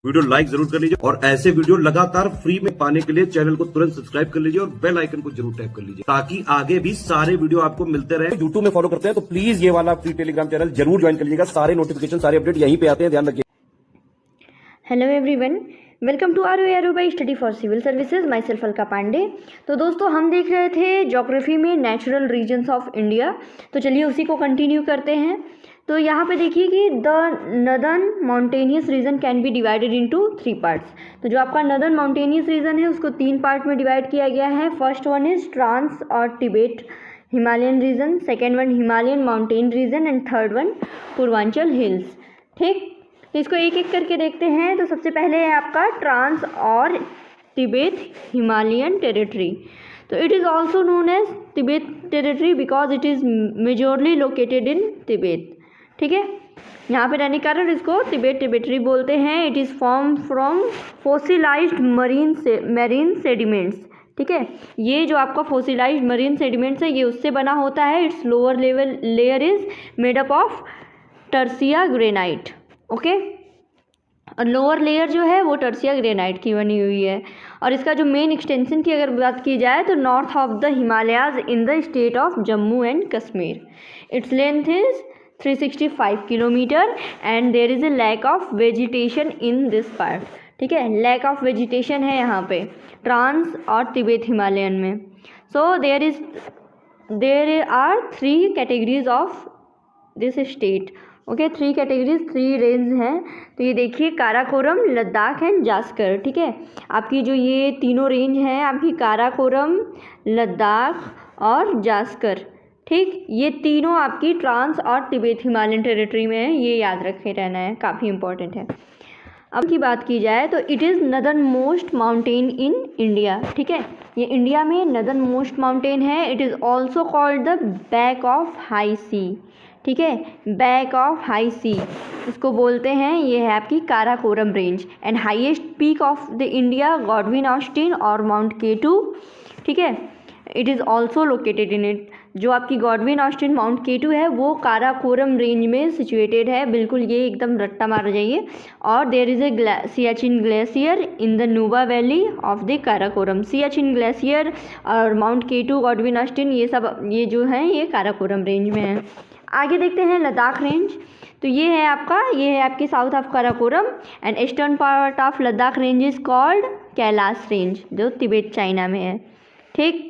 Video like जरूर कर लीजिए और ऐसे वीडियो लगातार फ्री में पाने के लिए चैनल को तुरंत सब्सक्राइब कर लीजिए और बेल आइकन को जरूर टैप कर लीजिए ताकि आगे भी सारे वीडियो आपको मिलते रहे। यूट्यूब में फॉलो करते हैं तो प्लीज ये वाला फ्री टेलीग्राम चैनल जरूर ज्वाइन कर लीजिएगा। सारे नोटिफिकेशन सारे अपडेट यहीं पे आते हैं, ध्यान रखिए। Hello everyone, welcome to R by study for civil services. Myself Alka Pandey. तो दोस्तों हम देख रहे थे ज्योग्राफी में नेचुरल रीजन्स ऑफ इंडिया, तो चलिए उसी को कंटिन्यू करते हैं। तो यहाँ पे देखिए कि the northern mountainous region can be divided into 3 parts. तो जो आपका नदर्न माउंटेनियस रीजन है उसको 3 पार्ट में डिवाइड किया गया है। फर्स्ट वन इज ट्रांस और Tibet Himalayan region, second one Himalayan mountain region and third one Purvanchal hills. ठीक, तो इसको एक एक करके देखते हैं। तो सबसे पहले है आपका ट्रांस और तिब्बत हिमालयन टेरिटरी। तो it is also known as Tibet territory because it is majorly located in Tibet. ठीक है, यहाँ पे रहने के कारण इसको तिब्बत टेरिटरी बोलते हैं। It is form from fossilized marine sediments. ठीक है, ये जो आपका फोसिलाइज्ड मरीन सेडिमेंट्स है ये उससे बना होता है। Its lower layer is made up of tertiary granite. Okay, और लोअर लेयर जो है वो टर्सिया ग्रेनाइट की बनी हुई है। और इसका जो मेन एक्सटेंशन की अगर बात की जाए तो north of the Himalayas in the state of Jammu and Kashmir. It's length is 365 kilometre and there is a lack of vegetation in this part. ठीक है, लैक ऑफ वेजिटेशन है यहाँ पे ट्रांस और तिब्बत हिमालयन में। So there are 3 categories of this state. Okay, 3 categories, 3 range हैं। तो ये देखिए काराकोरम, लद्दाख एंड जास्कर। ठीक है, आपकी जो ये तीनों रेंज हैं आपकी काराकोरम, लद्दाख और जास्कर। ठीक, ये तीनों आपकी ट्रांस और तिब्बत हिमालयन टेरिटरी में है, ये याद रखे रहना है, काफ़ी इंपॉर्टेंट है। अब की बात की जाए तो it is northernmost mountain in India. ठीक है, ये इंडिया में नदर्न मोस्ट माउंटेन है। It is also called the back of high sea. ठीक है, बैक ऑफ हाई सी इसको बोलते हैं। ये है आपकी Karakoram range and highest peak of the India Godwin Austen और माउंट केटू। ठीक है, it is also located in it. जो आपकी गॉडविन ऑस्टिन माउंट केटू है वो काराकोरम रेंज में सिचुएटेड है। बिल्कुल ये एकदम रट्टा मार जाइए। और there is a Siachen glacier in the Nubra valley of the Karakoram. Siachen glacier और माउंट केटू, गॉडविन ऑस्टिन, ये जो हैं ये काराकोरम रेंज में है। आगे देखते हैं लद्दाख रेंज। तो ये है आपकी south of Karakoram and eastern part of Ladakh range is called Kailash range जो तिब्बत चाइना में है। ठीक,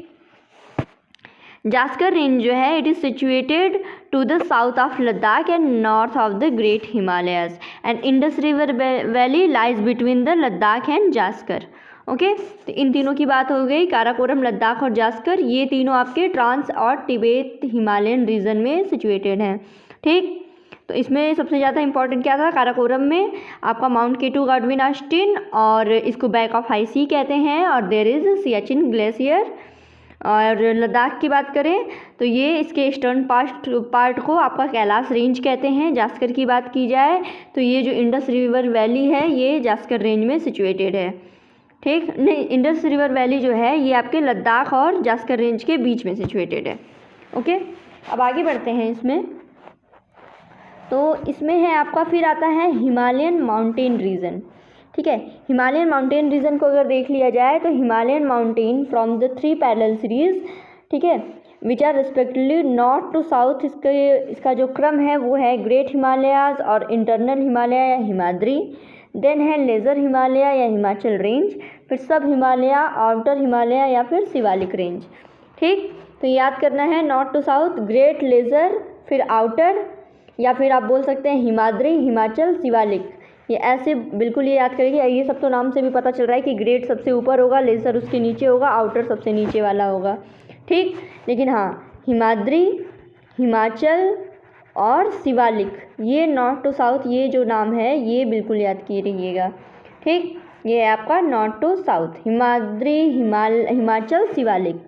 जास्कर रेंज जो है it is situated to the south of Ladakh and north of the great Himalayas and Indus river valley lies between the Ladakh and Zanskar. Okay, तो इन तीनों की बात हो गई, काराकोरम, लद्दाख और जास्कर। ये तीनों आपके ट्रांस और तिब्बत हिमालयन रीजन में सिचुएटेड हैं। ठीक, तो इसमें सबसे ज़्यादा इंपॉर्टेंट क्या था, काराकोरम में आपका माउंट केटू, गॉडविन ऑस्टिन और इसको बैक ऑफ हाई सी कहते हैं और देयर इज़ सियाचिन ग्लेशियर। और लद्दाख की बात करें तो ये इसके ईस्टर्न पार्ट को आपका कैलाश रेंज कहते हैं। जास्कर की बात की जाए तो ये जो इंडस रिवर वैली है ये जास्कर रेंज में सिचुएटेड है। ठीक, नहीं, इंडस रिवर वैली जो है ये आपके लद्दाख और जास्कर रेंज के बीच में सिचुएटेड है। ओके, अब आगे बढ़ते हैं इसमें। तो इसमें है आपका फिर आता है हिमालयन माउंटेन रीजन। ठीक है, हिमालयन माउंटेन रीजन को अगर देख लिया जाए तो Himalayan mountain from the 3 parallel series, ठीक है, which are respectively north to south. इसका जो क्रम है वो है ग्रेट हिमालयाज और इंटरनल हिमालय या हिमाद्री, देन है लेज़र हिमालय या हिमाचल रेंज, फिर सब हिमालय, आउटर हिमालय या फिर शिवालिक रेंज। ठीक, तो याद करना है north to south, great, lesser, फिर आउटर, या फिर आप बोल सकते हैं हिमाद्री, हिमाचल, शिवालिक। ये ऐसे बिल्कुल ये याद करेंगे। ये सब तो नाम से भी पता चल रहा है कि ग्रेट सबसे ऊपर होगा, लेज़र उसके नीचे होगा, आउटर सबसे नीचे वाला होगा। ठीक, लेकिन हाँ, हिमाद्री, हिमाचल और शिवालिक ये नॉर्थ टू साउथ ये जो नाम है ये बिल्कुल याद किए रहिएगा। ठीक, ये है आपका north to south, Himadri, Himachal, Shivalik.